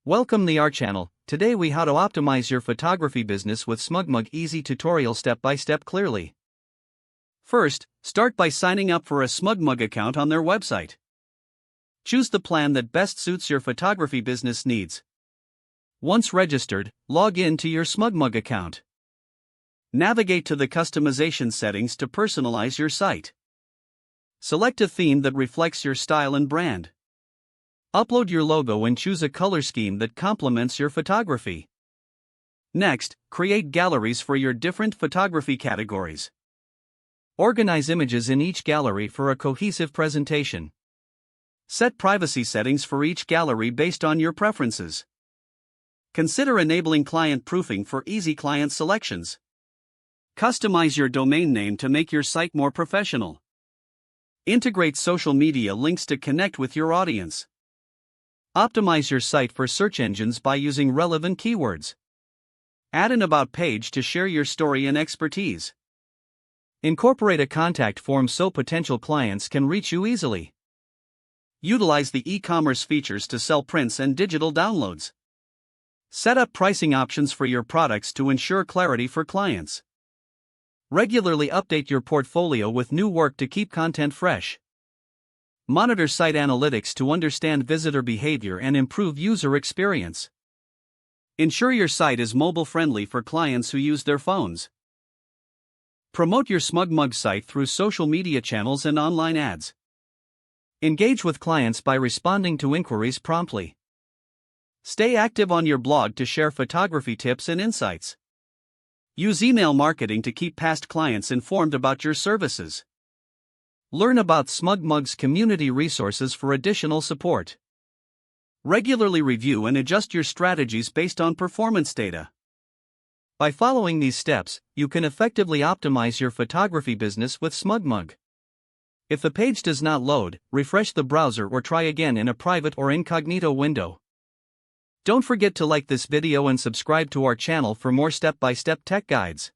Welcome to our channel. Today we how to optimize your photography business with SmugMug easy tutorial step by step clearly. First, start by signing up for a SmugMug account on their website. Choose the plan that best suits your photography business needs. Once registered, log in to your SmugMug account. Navigate to the customization settings to personalize your site. Select a theme that reflects your style and brand. Upload your logo and choose a color scheme that complements your photography. Next, create galleries for your different photography categories. Organize images in each gallery for a cohesive presentation. Set privacy settings for each gallery based on your preferences. Consider enabling client proofing for easy client selections. Customize your domain name to make your site more professional. Integrate social media links to connect with your audience. Optimize your site for search engines by using relevant keywords. Add an About page to share your story and expertise. Incorporate a contact form so potential clients can reach you easily. Utilize the e-commerce features to sell prints and digital downloads. Set up pricing options for your products to ensure clarity for clients. Regularly update your portfolio with new work to keep content fresh. Monitor site analytics to understand visitor behavior and improve user experience. Ensure your site is mobile-friendly for clients who use their phones. Promote your SmugMug site through social media channels and online ads. Engage with clients by responding to inquiries promptly. Stay active on your blog to share photography tips and insights. Use email marketing to keep past clients informed about your services. Learn about SmugMug's community resources for additional support. Regularly review and adjust your strategies based on performance data. By following these steps, you can effectively optimize your photography business with SmugMug. If the page does not load, refresh the browser or try again in a private or incognito window. Don't forget to like this video and subscribe to our channel for more step-by-step tech guides.